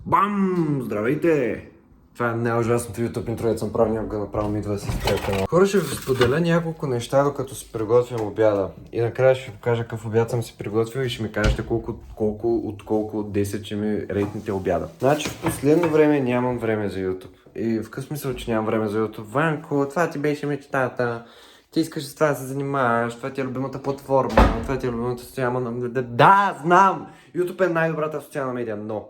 Бам! Здравейте! Това е най-ужасното YouTube интро, съм правил, някога направо ми идва да се спре канал. Хора, ще ви споделя няколко неща, докато си приготвям обяда. И накрая ще ви покажа какъв обяд съм си приготвил и ще ми кажете колко от 10 ще ми рейтните обяда. Значи в последно време нямам време за YouTube. И в къс смисъл, че нямам време за YouTube. Ванко, това ти беше мечтата. Ти искаш с това да се занимаваш, това ти е любимата платформа, това ти е любимата социална медия. Да, знам! YouTube е най-добрата социална медия, но...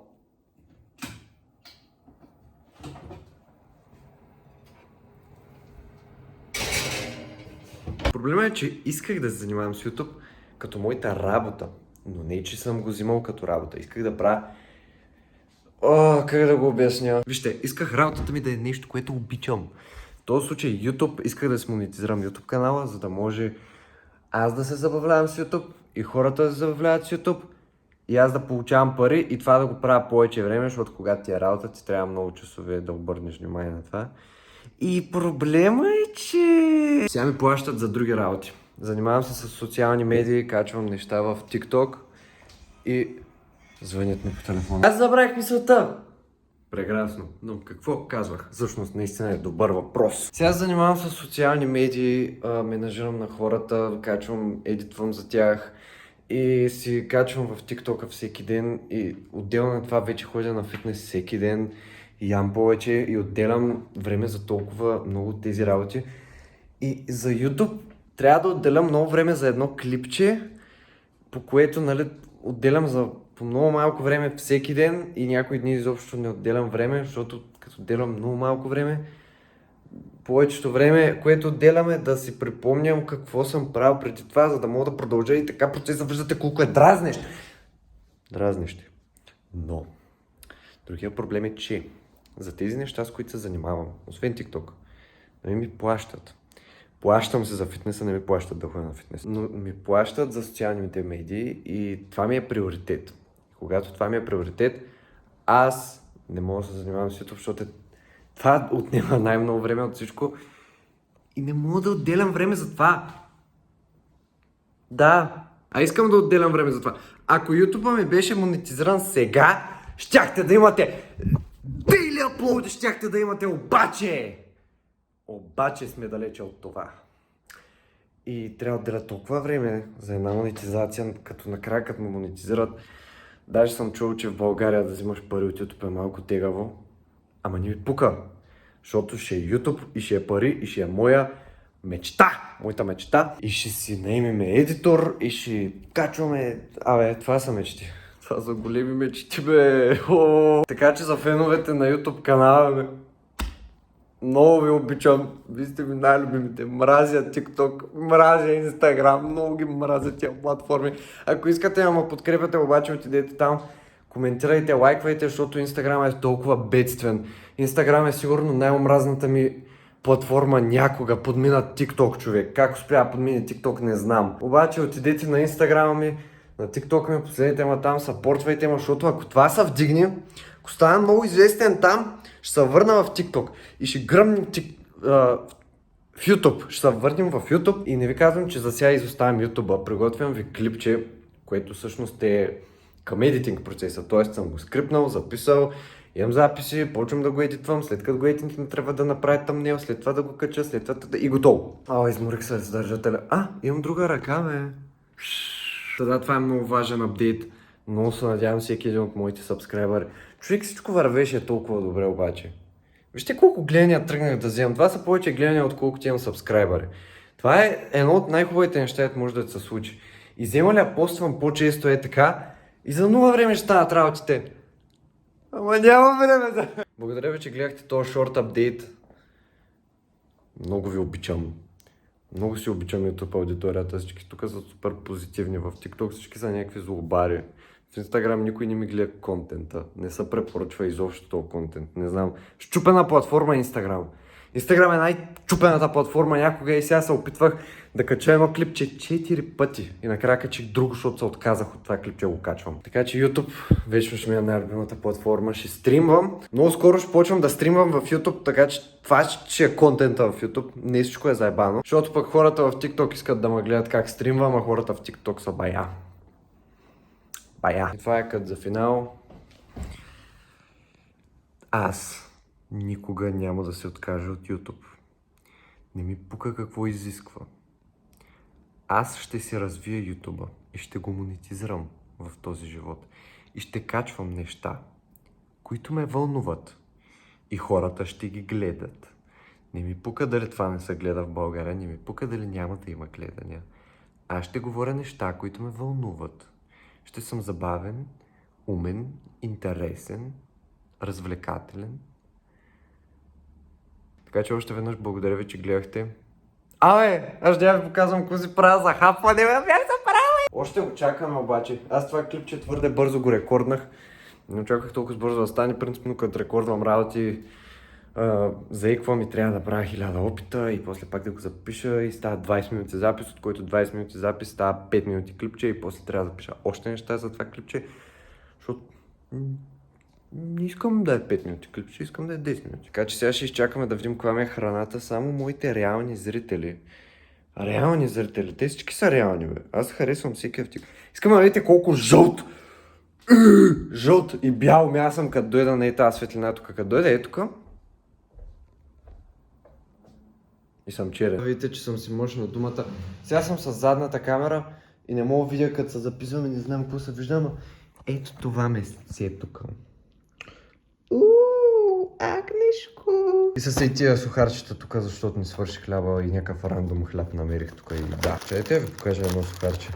Проблемът е, че исках да се занимавам с YouTube като моята работа, но не, че съм го взимал като работа. Исках да правя... как да го обясня? Вижте, исках работата ми да е нещо, което обичам. В този случай YouTube, исках да си монетизирам YouTube канала, за да може аз да се забавлявам с YouTube и хората да се забавляват с YouTube и аз да получавам пари и това да го правя повече време, защото когато ти е работа, ти трябва много часове да обърнеш внимание на това. И проблема е, че... Сега ми плащат за други работи. Занимавам се с социални медии, качвам неща в TikTok и звънят ми по телефона. Аз забравих мисълта! Прекрасно. Но какво казвах? Всъщност наистина е добър въпрос. Сега занимавам с социални медии, менажирам на хората, качвам, едитвам за тях и си качвам в TikTok всеки ден и отделно на това вече ходя на фитнес всеки ден. Ям повече и отделям време за толкова много от тези работи. И за YouTube трябва да отделям много време за едно клипче, по което, нали, отделям за по много малко време всеки ден и някои дни изобщо не отделям време, защото като отделям много малко време, повечето време, което отделям е да си припомням какво съм правил преди това, за да мога да продължа и така процеса. Виждате колко е дразнещ. Дразнещ. Но другия проблем е, че за тези неща, с които се занимавам, освен TikTok, не ми плащат. Плащам се за фитнеса, не ми плащат да ходя на фитнес. Но ми плащат за социалните медии и това ми е приоритет. Когато това ми е приоритет, аз не мога да се занимавам с YouTube, защото това отнема най-много време от всичко и не мога да отделям време за това. Да, искам да отделям време за това. Ако YouTube ми беше монетизиран сега, щяхте да имате били аплоуди, щяхте да имате, обаче сме далече от това. И трябва да отделя толкова време за една монетизация, като накрая, като ме монетизират. Даже съм чул, че в България да взимаш пари от YouTube е малко тегаво. Ама не ми пука, защото ще е YouTube и ще е пари и ще е моя мечта. И ще си наемеме едитор и ще качваме... това са мечти. Това са големи мечти, бе. Така че за феновете на YouTube канала, бе, много ви обичам. Вие сте ми най-любимите. Мразя TikTok, мразя Instagram, много ги мразя тия платформи. Ако искате да ме подкрепяте, обаче отидете там, коментирайте, лайквайте, защото Instagram е толкова бедствен. Instagram е сигурно най-омразната ми платформа някога. Подмина TikTok, човек. Как успя да подмине TikTok, не знам. Обаче отидете на Instagram ми, на TikTok ми, последните ма там, съпортвайте ме, защото ако това се вдигне, ако стана много известен там, ще се върна в TikTok и ще гръмнем в YouTube. Ще се върнем в YouTube и не ви казвам, че за сега изоставям YouTube. Приготвям ви клипче, което всъщност е към едитинг процеса. Т.е. съм го скрипнал, записал, имам записи, почвам да го едитвам, след като го едитинг трябва да направя тъмнел, след това да го кача, след това и готово. Изморих се с държателя. Имам друга ръка, бе. Да, това е много важен апдейт. Много се надявам всеки един от моите сабскрайбъри. Човек, всичко вървеше толкова добре обаче. Вижте колко гледания тръгнах да вземам. Това са повече гледания, отколкото имам сабскрайбъри. Това е едно от най-хубавите неща, което може да се случи. И взема ли поствам по-често е така и за много време ще станат работите. Ама няма време за... Благодаря ви, че гледахте този шорт апдейт. Много ви обичам. Много си обичам YouTube аудиторията, всички тук са супер позитивни, в TikTok всички са някакви злобари. В Instagram никой не ми гледа контента, не се препоръчва изобщо този контент, не знам. Щупена платформа е Instagram. Instagram е най-чупената платформа някога и сега се опитвах да кача едно клипче 4 пъти и накрая качих друго, защото се отказах от това клипче го качвам. Така че YouTube вечно ще ми е най-любимата платформа, ще стримвам. Много скоро ще почвам да стримвам в YouTube, така че това ще е контента в YouTube, не всичко е заебано. Защото пък хората в TikTok искат да ме гледат как стримвам, а хората в TikTok са бая. И това е като за финал. Аз никога няма да се откажа от YouTube. Не ми пука какво изисква. Аз ще си развия YouTube и ще го монетизирам в този живот. И ще качвам неща, които ме вълнуват. И хората ще ги гледат. Не ми пука дали това не се гледа в България, не ми пука дали няма да има гледания. Аз ще говоря неща, които ме вълнуват. Ще съм забавен, умен, интересен, развлекателен. Така че още веднъж благодаря ви, че гледахте. Аз ще ви показвам какво си правя за хапване, бях се правил! Още го чакаме обаче. Аз това клипче твърде бързо го рекорднах. Не очаквах толкова бързо да стане. Принципно, като рекордвам работи, заиквам и трябва да правя 1000 опита и после пак да го запиша и става 20 минути запис, от който 20 минути запис става 5 минути клипче и после трябва да запиша още неща за това клипче, защото не искам да е 5 минути клипче, искам да е 10 минути. Така че сега ще изчакаме да видим каква ми е храната, само моите реални зрители. Реални зрители, те всички са реални, бе. Аз харесвам всеки автик. Искам да видите колко жълт и бял аз съм, като дойда на тази светлина тук. Като дойда е тук. И съм черен. Видите, че съм си мощ на думата. Сега съм с задната камера и не мога да видя като се записвам и не знам какво се вижда, но ето това месец е тук. Агнешко! И са се и тия сухарчета тук, защото не свърши хляба и някакъв рандом хляб намерих тук и да. Чайте ви покажа едно сухарче.